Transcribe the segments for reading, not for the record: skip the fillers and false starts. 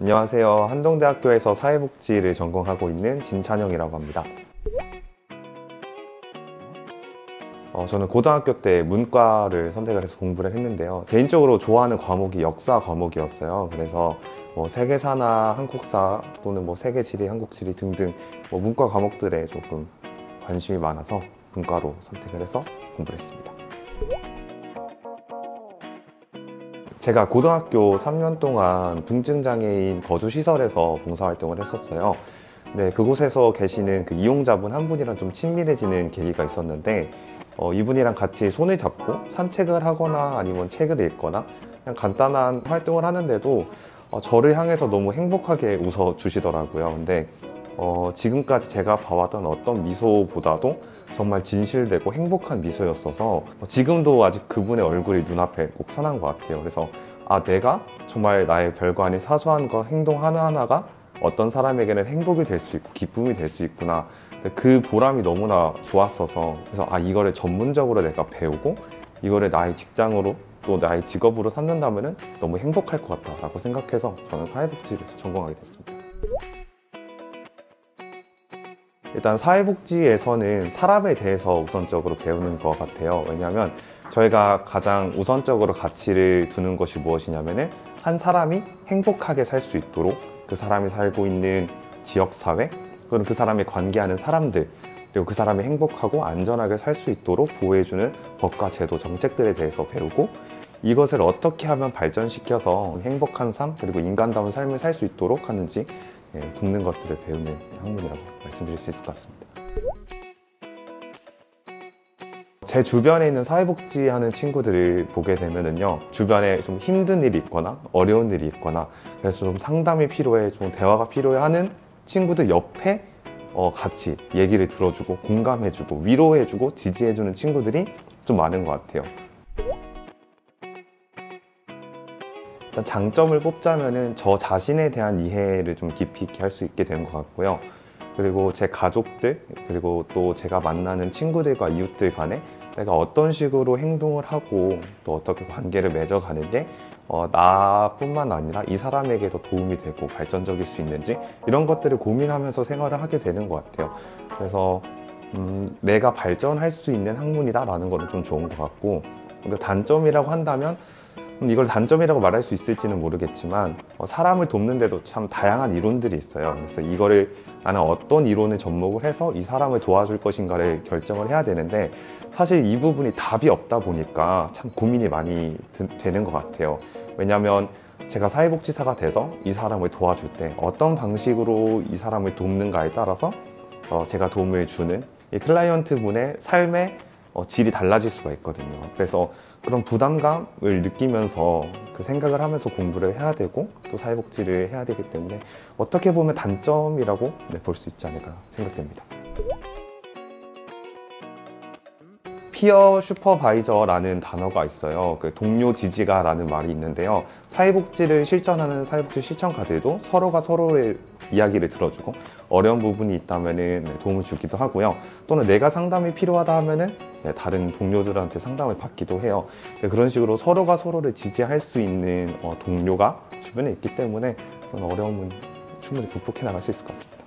안녕하세요. 한동대학교에서 사회복지를 전공하고 있는 진찬영이라고 합니다. 저는 고등학교 때 문과를 선택을 해서 공부를 했는데요. 개인적으로 좋아하는 과목이 역사 과목이었어요. 그래서 세계사나 한국사 또는 세계지리, 한국지리 등등 문과 과목들에 조금 관심이 많아서 문과로 선택을 해서 공부를 했습니다. 제가 고등학교 3년 동안 중증장애인 거주시설에서 봉사활동을 했었어요. 네, 그곳에서 계시는 그 이용자분 한 분이랑 좀 친밀해지는 계기가 있었는데 이분이랑 같이 손을 잡고 산책을 하거나 아니면 책을 읽거나 그냥 간단한 활동을 하는데도 저를 향해서 너무 행복하게 웃어 주시더라고요. 근데 지금까지 제가 봐왔던 어떤 미소보다도 정말 진실되고 행복한 미소였어서 지금도 아직 그분의 얼굴이 눈앞에 꼭 선한 것 같아요. 그래서 내가 정말 나의 별거 아닌 사소한 행동 하나하나가 어떤 사람에게는 행복이 될 수 있고 기쁨이 될 수 있구나. 그 보람이 너무나 좋았어서 그래서 이거를 전문적으로 내가 배우고 이거를 나의 직장으로 또 나의 직업으로 삼는다면 너무 행복할 것 같다라고 생각해서 저는 사회복지를 전공하게 됐습니다. 일단 사회복지에서는 사람에 대해서 우선적으로 배우는 것 같아요. 왜냐하면 저희가 가장 우선적으로 가치를 두는 것이 무엇이냐면은 한 사람이 행복하게 살 수 있도록 그 사람이 살고 있는 지역사회 또는 그 사람이 관계하는 사람들 그리고 그 사람이 행복하고 안전하게 살 수 있도록 보호해주는 법과 제도, 정책들에 대해서 배우고 이것을 어떻게 하면 발전시켜서 행복한 삶 그리고 인간다운 삶을 살 수 있도록 하는지 돕는 것들을 배우는 학문이라고 말씀드릴 수 있을 것 같습니다. 제 주변에 있는 사회복지 하는 친구들을 보게 되면은요, 주변에 좀 힘든 일이 있거나 어려운 일이 있거나 그래서 좀 상담이 필요해, 좀 대화가 필요해 하는 친구들 옆에 같이 얘기를 들어주고 공감해주고 위로해주고 지지해주는 친구들이 좀 많은 것 같아요. 일단 장점을 꼽자면은 저 자신에 대한 이해를 좀 깊이 있게 할 수 있게 되는 것 같고요. 그리고 제 가족들 그리고 또 제가 만나는 친구들과 이웃들 간에 내가 어떤 식으로 행동을 하고 또 어떻게 관계를 맺어가는 게 나뿐만 아니라 이 사람에게도 도움이 되고 발전적일 수 있는지 이런 것들을 고민하면서 생활을 하게 되는 것 같아요. 그래서 내가 발전할 수 있는 학문이다 라는 거는 좀 좋은 것 같고, 단점이라고 한다면 이걸 단점이라고 말할 수 있을지는 모르겠지만 사람을 돕는데도 참 다양한 이론들이 있어요. 그래서 이거를 나는 어떤 이론을 접목을 해서 이 사람을 도와줄 것인가를 결정을 해야 되는데 사실 이 부분이 답이 없다 보니까 참 고민이 많이 되는 것 같아요. 왜냐하면 제가 사회복지사가 돼서 이 사람을 도와줄 때 어떤 방식으로 이 사람을 돕는가에 따라서 제가 도움을 주는 이 클라이언트 분의 삶의 질이 달라질 수가 있거든요. 그래서 그런 부담감을 느끼면서 그 생각을 하면서 공부를 해야 되고 또 사회복지를 해야 되기 때문에 어떻게 보면 단점이라고 볼 수 있지 않을까 생각됩니다. 피어 슈퍼바이저라는 단어가 있어요. 그 동료 지지가라는 말이 있는데요. 사회복지를 실천하는 사회복지 실천가들도 서로가 서로의 이야기를 들어주고 어려운 부분이 있다면 도움을 주기도 하고요. 또는 내가 상담이 필요하다 하면 다른 동료들한테 상담을 받기도 해요. 그런 식으로 서로가 서로를 지지할 수 있는 동료가 주변에 있기 때문에 그런 어려움은 충분히 극복해 나갈 수 있을 것 같습니다.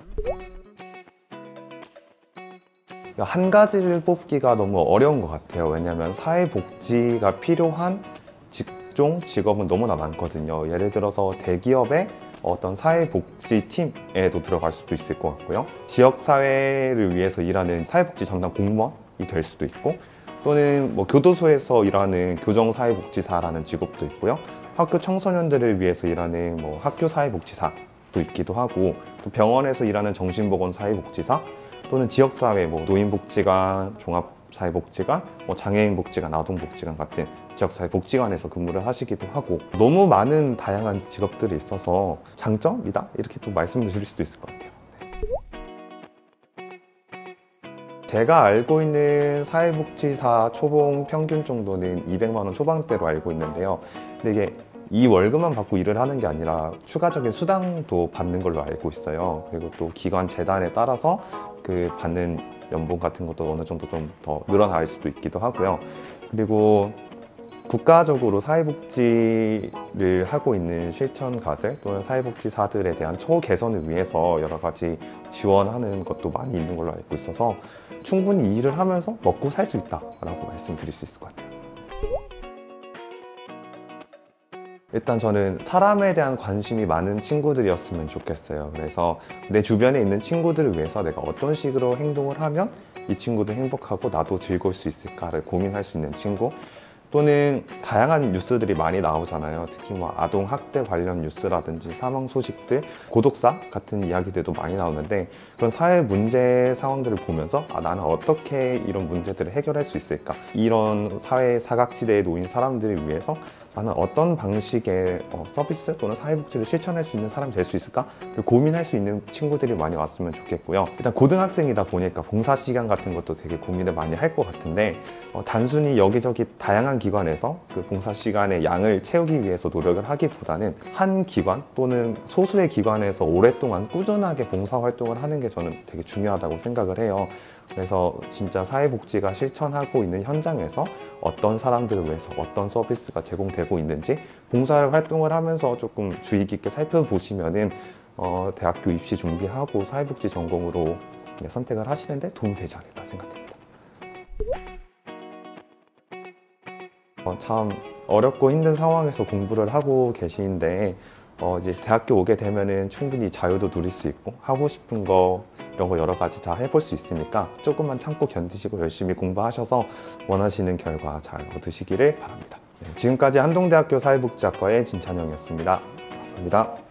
한 가지를 뽑기가 너무 어려운 것 같아요. 왜냐하면 사회복지가 필요한 직종, 직업은 너무나 많거든요. 예를 들어서 대기업의 어떤 사회복지팀에도 들어갈 수도 있을 것 같고요. 지역사회를 위해서 일하는 사회복지 전담 공무원이 될 수도 있고, 또는 교도소에서 일하는 교정사회복지사라는 직업도 있고요. 학교 청소년들을 위해서 일하는 학교 사회복지사도 있기도 하고, 또 병원에서 일하는 정신보건 사회복지사, 또는 지역사회, 노인복지관, 종합사회복지관, 장애인복지관, 아동복지관 같은 지역사회 복지관에서 근무를 하시기도 하고 너무 많은 다양한 직업들이 있어서 장점이다? 이렇게 또 말씀을 드릴 수도 있을 것 같아요. 제가 알고 있는 사회복지사 초봉 평균 정도는 200만 원 초반대로 알고 있는데요. 근데 이게 이 월급만 받고 일을 하는 게 아니라 추가적인 수당도 받는 걸로 알고 있어요. 그리고 또 기관 재단에 따라서 그 받는 연봉 같은 것도 어느 정도 좀 더 늘어날 수도 있기도 하고요. 그리고 국가적으로 사회복지를 하고 있는 실천가들 또는 사회복지사들에 대한 처우 개선을 위해서 여러 가지 지원하는 것도 많이 있는 걸로 알고 있어서 충분히 이 일을 하면서 먹고 살 수 있다라고 말씀드릴 수 있을 것 같아요. 일단 저는 사람에 대한 관심이 많은 친구들이었으면 좋겠어요. 그래서 내 주변에 있는 친구들을 위해서 내가 어떤 식으로 행동을 하면 이 친구도 행복하고 나도 즐거울 수 있을까를 고민할 수 있는 친구, 또는 다양한 뉴스들이 많이 나오잖아요. 특히 뭐 아동 학대 관련 뉴스라든지 사망 소식들, 고독사 같은 이야기들도 많이 나오는데, 그런 사회 문제 상황들을 보면서 나는 어떻게 이런 문제들을 해결할 수 있을까, 이런 사회 사각지대에 놓인 사람들을 위해서 나는 어떤 방식의 서비스 또는 사회복지를 실천할 수 있는 사람이 될 수 있을까 고민할 수 있는 친구들이 많이 왔으면 좋겠고요. 일단 고등학생이다 보니까 봉사 시간 같은 것도 되게 고민을 많이 할 것 같은데, 단순히 여기저기 다양한 기관에서 그 봉사 시간의 양을 채우기 위해서 노력을 하기보다는 한 기관 또는 소수의 기관에서 오랫동안 꾸준하게 봉사 활동을 하는 게 저는 되게 중요하다고 생각을 해요. 그래서 진짜 사회복지가 실천하고 있는 현장에서 어떤 사람들을 위해서 어떤 서비스가 제공되고 있는지 봉사 활동을 하면서 조금 주의 깊게 살펴보시면은 대학교 입시 준비하고 사회복지 전공으로 선택을 하시는데 도움이 되지 않을까 생각됩니다. 참 어렵고 힘든 상황에서 공부를 하고 계시는데 이제 대학교 오게 되면은 충분히 자유도 누릴 수 있고 하고 싶은 거 이런 거 여러 가지 다 해볼 수 있으니까 조금만 참고 견디시고 열심히 공부하셔서 원하시는 결과 잘 얻으시기를 바랍니다. 지금까지 한동대학교 사회복지학과의 진찬영이었습니다. 감사합니다.